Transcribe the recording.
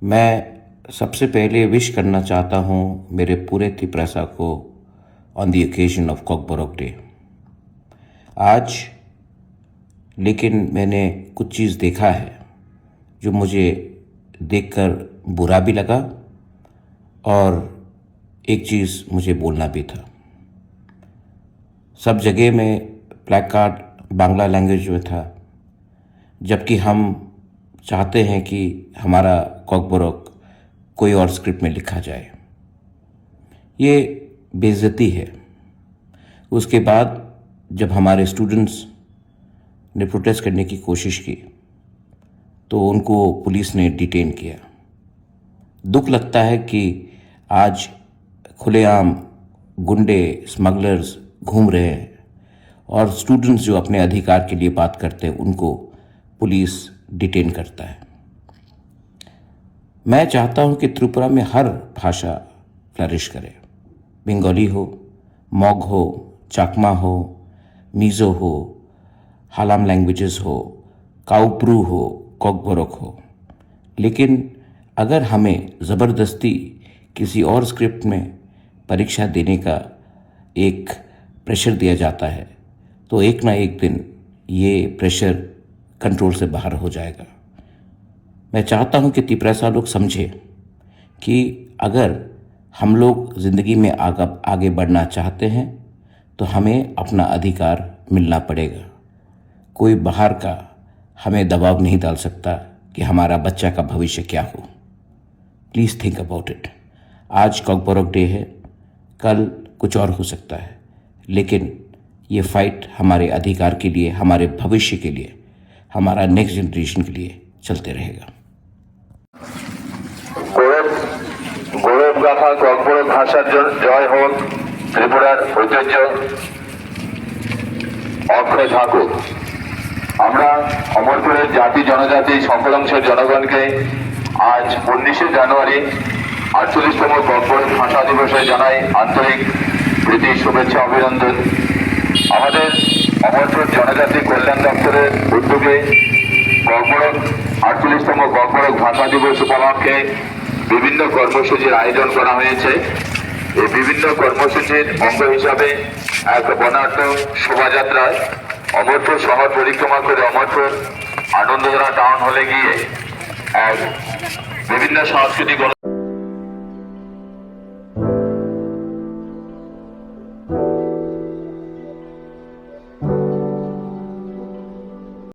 मैं सबसे पहले विश करना चाहता हूँ मेरे पूरे तिप्रासा को on the occasion of Kokborok day. आज लेकिन मैंने कुछ चीज़ देखा है जो मुझे देखकर बुरा भी लगा और एक चीज़ मुझे बोलना भी था। सब जगह में प्लैकार्ड बांग्ला लैंग्वेज में था, जबकि हम चाहते हैं कि हमारा कॉकबोरोक कोई और स्क्रिप्ट में लिखा जाए। ये बेइज्जती है। उसके बाद जब हमारे स्टूडेंट्स ने प्रोटेस्ट करने की कोशिश की तो उनको पुलिस ने डिटेन किया। दुख लगता है कि आज खुलेआम गुंडे स्मगलर्स घूम रहे हैं और स्टूडेंट्स जो अपने अधिकार के लिए बात करते हैं उनको पुलिस डिटेन करता है। मैं चाहता हूं कि त्रिपुरा में हर भाषा फ्लरिश करे। बंगाली हो, मॉग हो, चाकमा हो, मीज़ो हो, हालाम लैंग्वेजेस हो, काउप्रू हो, कॉकबोरोक हो। लेकिन अगर हमें ज़बरदस्ती किसी और स्क्रिप्ट में परीक्षा देने का एक प्रेशर दिया जाता है तो एक ना एक दिन ये प्रेशर कंट्रोल से बाहर हो जाएगा। मैं चाहता हूं कि तिप्रासा लोग समझें कि अगर हम लोग ज़िंदगी में आगे बढ़ना चाहते हैं तो हमें अपना अधिकार मिलना पड़ेगा। कोई बाहर का हमें दबाव नहीं डाल सकता कि हमारा बच्चा का भविष्य क्या हो। Please think about it. आज कॉकबोरोक डे है, कल कुछ और हो सकता है, लेकिन ये फाइट हमारे अधिकार के लिए, हमारे भविष्य के लिए, हमारा नेक्स्ट जनरेशन के लिए चलते रहेगा। গৌরব গাথা ককবরক ভাষার জয় হোক, ত্রিপুরার ঐতিহ্য অক্ষয় থাকুক। আমরা অমরপুরের জাতি জনজাতি সকল অংশের জনগণকে আজ 19শে জানুয়ারি 48তম ককবরক ভাষা দিবসে জানাই আন্তরিক প্রীতি, শুভেচ্ছা, অভিনন্দন। আমাদের অমরপুর জনজাতি কল্যাণ দপ্তরের উদ্যোগে ককবরক 48তম ককবরক ভাষা দিবস উপলক্ষে বিভিন্ন কর্মসূচির আয়োজন করা হয়েছে। এই বিভিন্ন কর্মসূচির অঙ্গ হিসাবে এক বর্ণাঢ্য শোভাযাত্রায় অমরপুর শহর পরিক্রমা করে অমরপুর আনন্দধারা টাউন হলে গিয়ে এক বিভিন্ন সাংস্কৃতিক